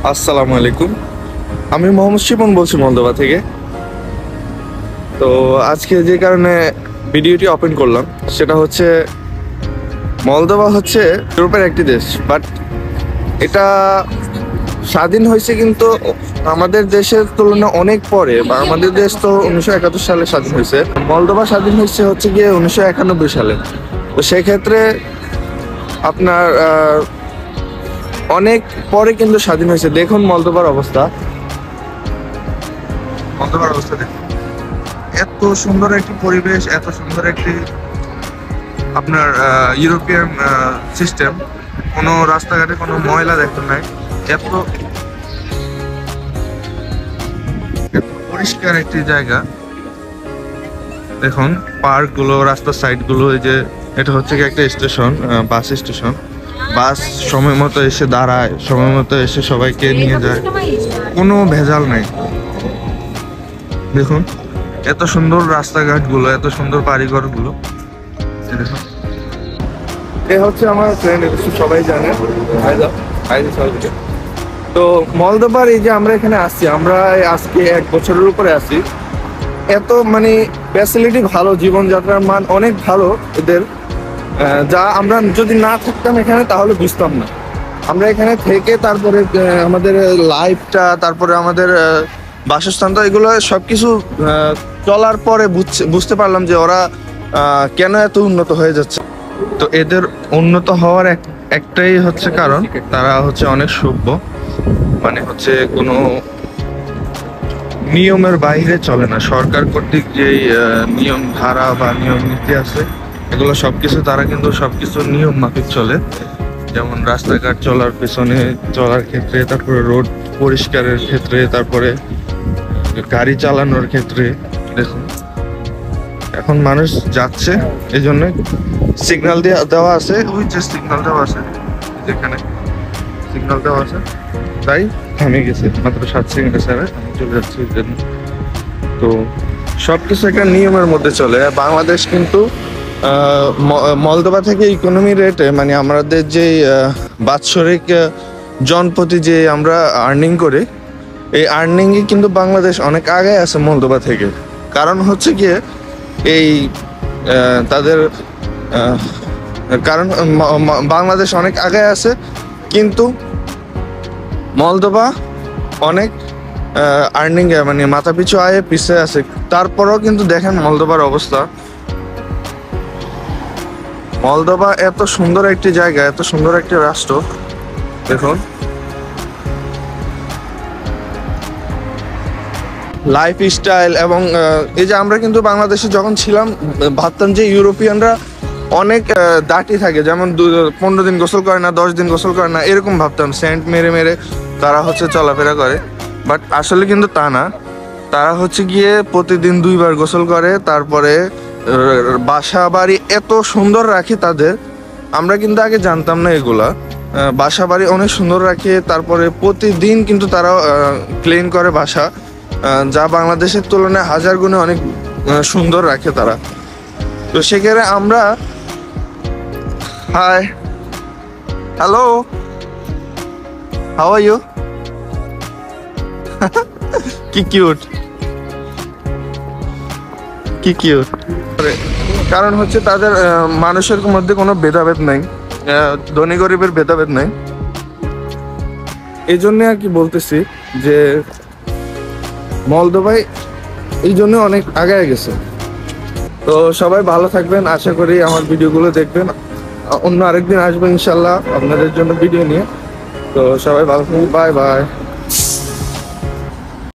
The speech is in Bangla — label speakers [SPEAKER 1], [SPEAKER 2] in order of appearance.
[SPEAKER 1] আসসালামু আলাইকুম। আমি মোহাম্মদ শিপন বলছি মলদোভা থেকে। তো আজকে যে কারণে ভিডিওটি ওপেন করলাম সেটা হচ্ছে মলদোভা হচ্ছে ইউরোপের একটি দেশ, বাট এটা স্বাধীন হয়েছে কিন্তু আমাদের দেশের তুলনায় অনেক পরে, বা আমাদের দেশ তো 1971 সালে স্বাধীন হয়েছে। মলদোভা স্বাধীন হয়েছে হচ্ছে গিয়ে 1991 সালে। তো সেক্ষেত্রে আপনার অনেক পরে কিন্তু স্বাধীন হয়েছে। দেখুন মলদোভার অবস্থা, দেখুন এত সুন্দর একটি পরিবেশ, এত সুন্দর একটি আপনার ইউরোপিয়ান সিস্টেম। কোনো রাস্তাঘাটে কোনো ময়লা দেখতে নাই, এত এত পরিষ্কার একটি জায়গা। দেখুন পার্ক গুলো, রাস্তার সাইড গুলো, এই যে এটা হচ্ছে কি একটা স্টেশন, বাস স্টেশন। বাস সময় মতো এসে দাঁড়ায়, সময় মতো এসে সবাইকে নিয়ে যায়, কোনো ভেজাল নাই। দেখুন এত সুন্দর রাস্তাঘাট গুলো, এত সুন্দর বাড়িঘর গুলো। এ হচ্ছে আমার ফ্রেন্ড, সবাই জানে। তো মলদোভার এই যে আমরা এখানে আসছি, আমরা আজকে 1 বছরের উপরে আছি। এত মানে ফ্যাসিলিটি ভালো, জীবনযাত্রার মান অনেক ভালো এদের, যা আমরা যদি না থাকতাম এখানে তাহলে বুঝতাম না। আমরা এখানে থেকে তারপরে আমাদের লাইফটা, তারপরে আমাদের বাসস্থান, তো এগুলো সবকিছু চলার পরে বুঝতে পারলাম যে ওরা কেন এত উন্নত হয়ে যাচ্ছে। তো এদের উন্নত হওয়ার একটাই হচ্ছে কারণ, তারা হচ্ছে অনেক সভ্য, মানে হচ্ছে কোনো নিয়মের বাইরে চলে না। সরকার কর্তৃক যেই নিয়ম ধারা বা নিয়ম নীতি আছে, এগুলো সবকিছু তারা কিন্তু সবকিছু নিয়ম মাফিক চলে। যেমন রাস্তাঘাট চলার পেছনে চলার ক্ষেত্রে, তারপরে রোড পরিষ্কারের ক্ষেত্রে, তারপরে গাড়ি চালানোর ক্ষেত্রে। দেখুন এখন মানুষ যাচ্ছে, এই জন্য সিগন্যাল দেওয়া আছে, ওই যে সিগন্যাল দেওয়া আছে, যেখানে সিগন্যাল দেওয়া আছে তাই থেমে গেছে মাত্র 7 সেকেন্ডে, স্যার আমি চলে যাচ্ছি। তো সবকিছু একটা নিয়মের মধ্যে চলে। বাংলাদেশ কিন্তু মলদোভা থেকে ইকোনমি রেটে, মানে আমাদের যে বাৎসরিক জনপ্রতি যে আমরা আর্নিং করি, এই আর্নিংয়ে কিন্তু বাংলাদেশ অনেক আগে আছে মলদোভা থেকে। কারণ হচ্ছে গিয়ে এই তাদের কারণ বাংলাদেশ অনেক আগে আছে, কিন্তু মলদোভা অনেক আর্নিং এ, মানে মাথা পিছু আয়ে পিছিয়ে আছে। তারপরেও কিন্তু দেখেন মলদোভার অবস্থা। মলদোভা এত সুন্দর একটি জায়গা, এত সুন্দর একটি রাষ্ট্র। দেখুন লাইফ স্টাইল, এবং এই যে আমরা কিন্তু বাংলাদেশে যখন ছিলাম ভাবতাম যে ইউরোপিয়ানরা অনেক দাঁটি থাকে, যেমন 15 দিন গোসল করে না, 10 দিন গোসল করে না, এরকম ভাবতাম। সেন্ট মেরে মেরে তারা হচ্ছে চলাফেরা করে, বাট আসলে কিন্তু তা না। তারা হচ্ছে গিয়ে প্রতিদিন 2 বার গোসল করে। তারপরে বাসা বাড়ি এত সুন্দর রাখে তাদের, আমরা কিন্তু আগে জানতাম না এগুলা। বাসা বাড়ি অনেক সুন্দর রাখে, তারপরে প্রতিদিন কিন্তু তারা ক্লিন করে বাসা, যা বাংলাদেশের তুলনায় 1000 গুণে অনেক সুন্দর রাখে তারা। তো সেখানে আমরা, hi, hello, how are you? কি কিউট, কি কিউট। কারণ হচ্ছে তাদের মানুষের মধ্যে কোনো ভেদাভেদ নাই, ধনী গরিবের ভেদাভেদ নাই। এই জন্য আর কি বলতেছি যে মলদোভায় এই জন্য অনেক আগে গেছে। তো সবাই ভালো থাকবেন, আশা করি আমার ভিডিওগুলো দেখবেন। অন্য আরেকদিন আসবো ইনশাল্লাহ আপনাদের জন্য ভিডিও নিয়ে। তো সবাই ভালো থাকবেন, বাই বাই।